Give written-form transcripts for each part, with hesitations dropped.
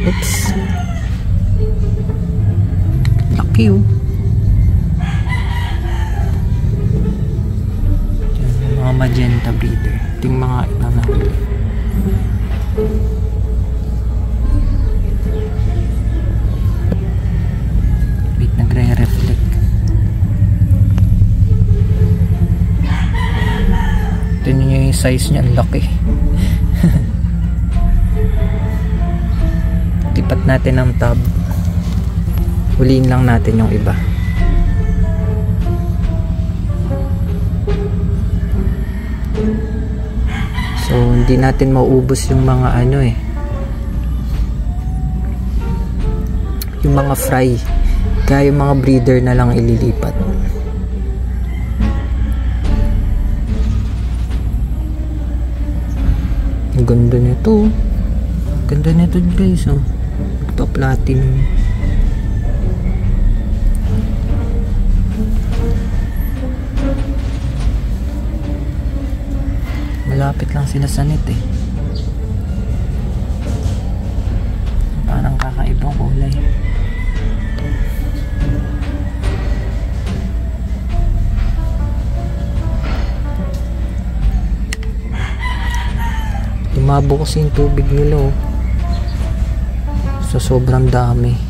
Oops. Laki oh. Yan, mga magenta breeder. Ito yung mga iba na huli. Wait, nagre-reflect. Ito nyo yung size niya, ang laki. Lipat natin ang tab. Huliin lang natin yung iba. So hindi natin mauubos yung mga ano eh, yung mga fry, kaya yung mga breeder na lang ililipat. Ang ganda nito, ganda nito guys oh. Ito platinum. Malapit lang sila sa net eh. Parang kakaibang kulay. Lumabo kasi yung tubig nila oh. So sobrang dami.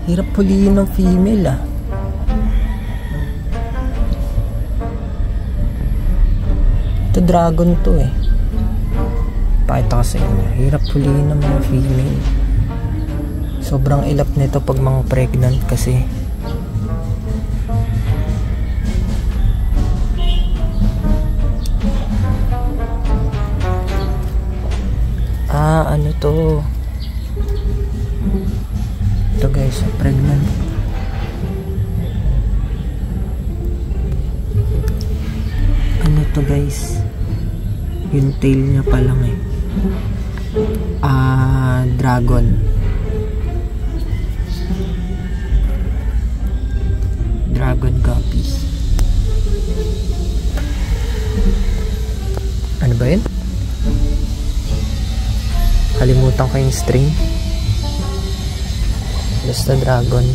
Hirap huliin ng female ah. Ito dragon to eh. Pakita ko sa inyo. Hirap huliin ng mga female. Sobrang ilap nito pag mga pregnant kasi. Ano to? Ito guys, pregnant. Ano to guys? Yung tail niya pa lang eh. Dragon. Dragon guppies. Ano ba yun? Kalimutan ko yung string. Basta dragon.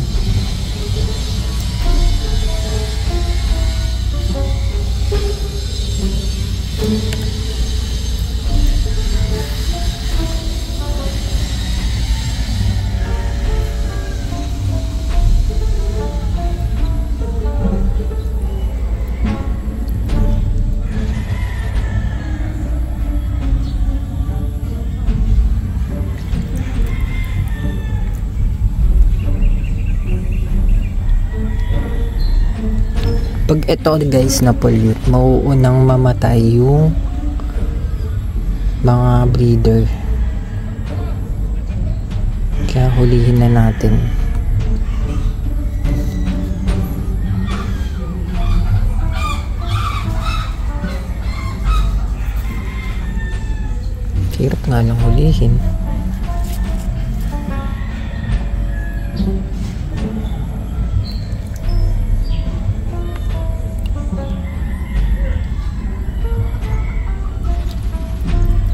Pag ito guys na pollute, mauunang mamatay yung mga breeder. Kaya hulihin na natin. Hirap nga lang hulihin.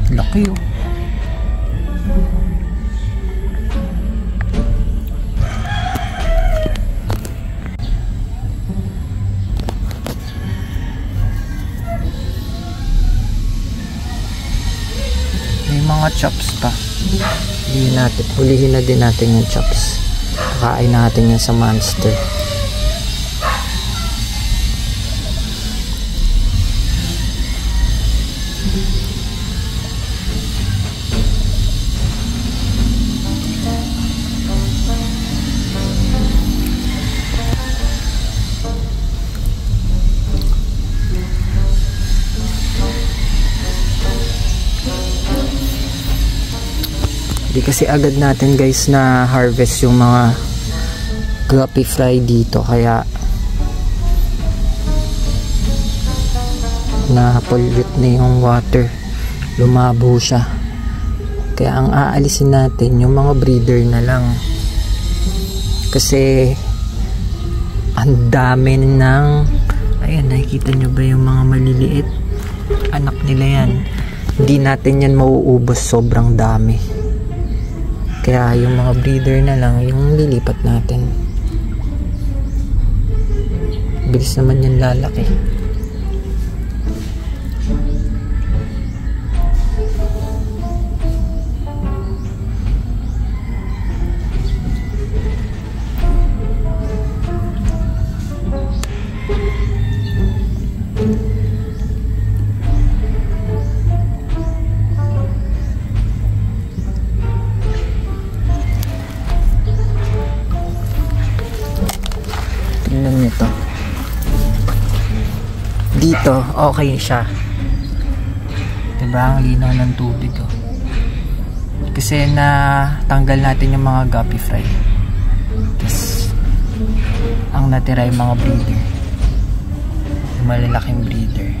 Laki oh. May mga chops pa. Hulihin na din natin yung chops. Kakain natin yan sa monster. Di kasi agad natin guys na harvest yung mga guppy fly dito, kaya na pollute na yung water, lumabo siya. Kaya ang aalisin natin yung mga breeder na lang, kasi ang dami ng, ayan, nakikita nyo ba yung mga maliliit, anak nila yan. Hindi natin yan mauubos, sobrang dami. Kaya yung mga breeder na lang yung lilipat natin. Bilis naman yan lalaki. Tingnan nyo to. Dito, okay siya. Diba? Ang linaw ng tubig, oh. Kasi na tanggal natin yung mga guppy fly. Tapos, ang natira yung mga breeder. Yung malalaking breeder.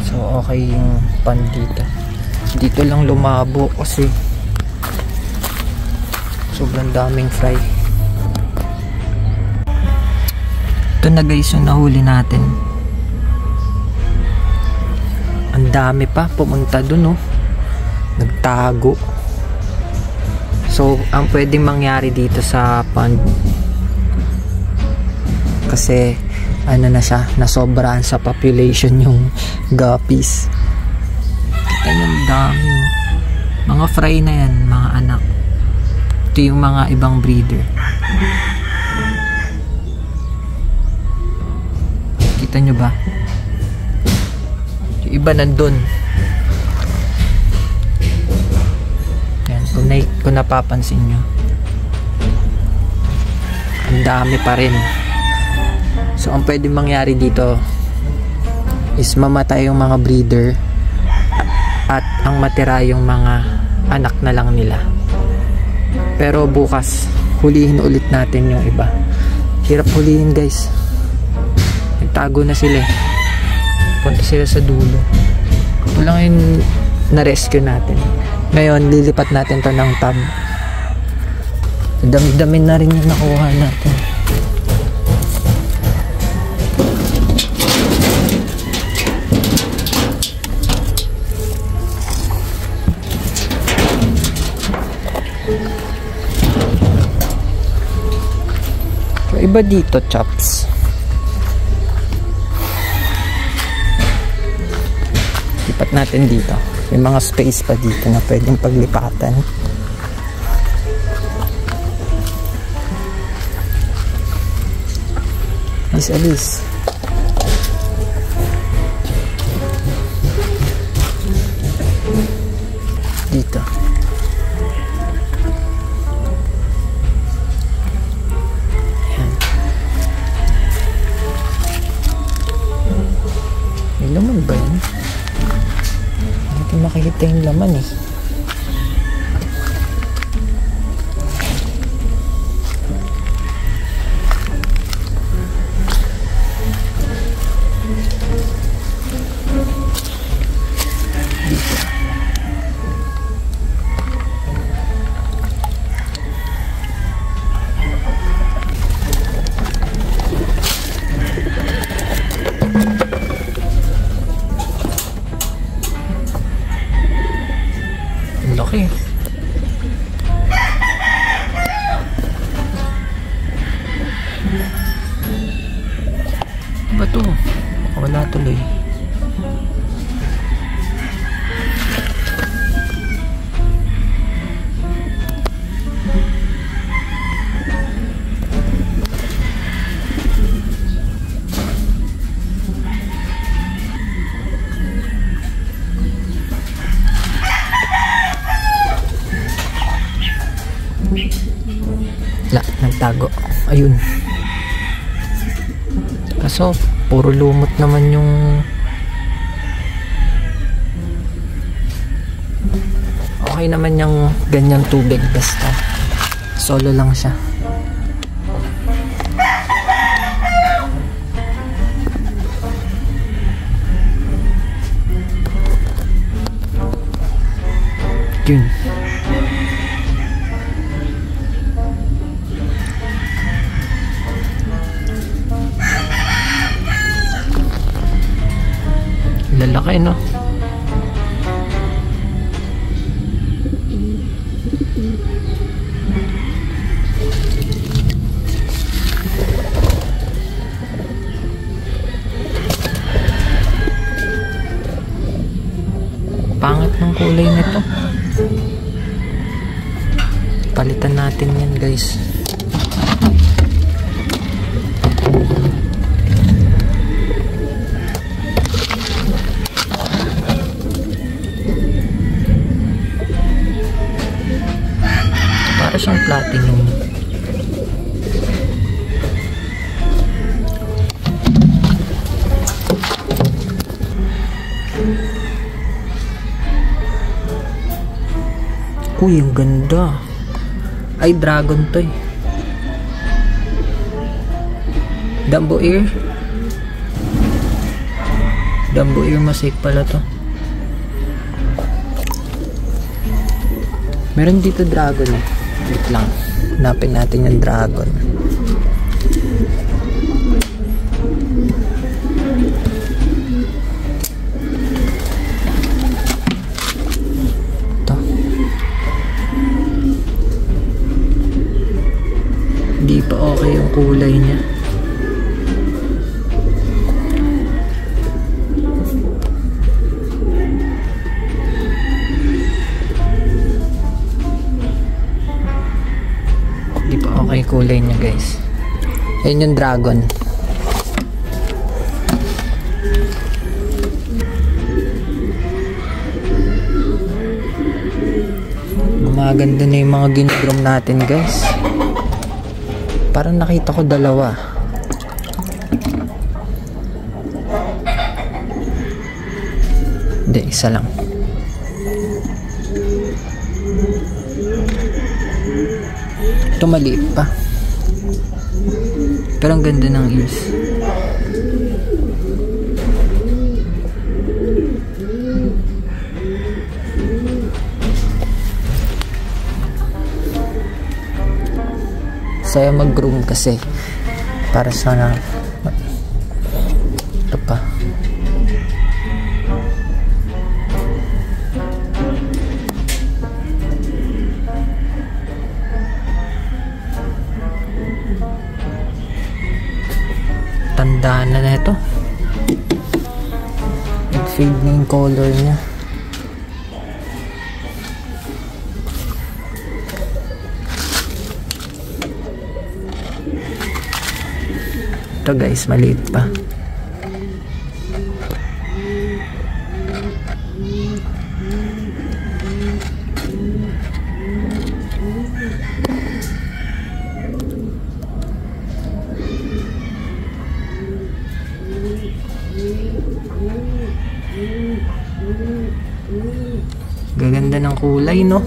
So, okay yung pan dito. Dito lang lumabo kasi sobrang daming fry. Ito na guys yung nahuli natin. Ang dami pa pumunta dun, oh. Nagtago. So ang pwedeng mangyari dito sa pond, kasi ano na siya, nasobrahan sa population yung guppies. Ayan, dami. Mga fry na yan, mga anak. Ito yung mga ibang breeder. Kita nyo ba? Yung iba nandun. Ayan, kung napapansin nyo, ang dami pa rin. So ang pwede mangyari dito is mamatay yung mga breeder at ang matira yung mga anak na lang nila. Pero bukas hulihin ulit natin yung iba. Hirap hulihin guys, nagtago na sila eh. Punta sila sa dulo. Ito lang yung na-rescue natin. Ngayon lilipat natin to ng tub. Dami-dami na rin yung nakuha natin. Iba dito, chops. Lipat natin dito. May mga space pa dito na pwedeng paglipatan. Alis. Dito. May laman ba yun? Hindi natin makikita yung laman eh. Laki. Ba to? Wala tuloy. Nagtago. Ayun. Kaso puro lumot naman yung okay naman yung ganyang tubig, basta solo lang siya. Yun. Lalaki, no? Pangit ng kulay nito. Palitan natin yan, guys. Para siyang platinum. Uy, ang ganda. Ay, dragon to eh. Dumbo ear. Dumbo ear mosaic pala to. Meron dito dragon eh. Wait lang. Hanapin natin yung dragon. Hindi pa okay yung kulay niya. Hindi pa okay yung kulay niya, guys. Ayun yung dragon. Maganda na yung mga ginigrom natin, guys. Parang nakita ko dalawa. Hindi, isa lang. Ito maliit pa. Pero ang ganda ng ears. Saya mag-groom kasi para sana ito pa. Tandaan na ito. Nag-fade na yung color niya. Ito, guys, maliit pa. Gaganda ng kulay, no?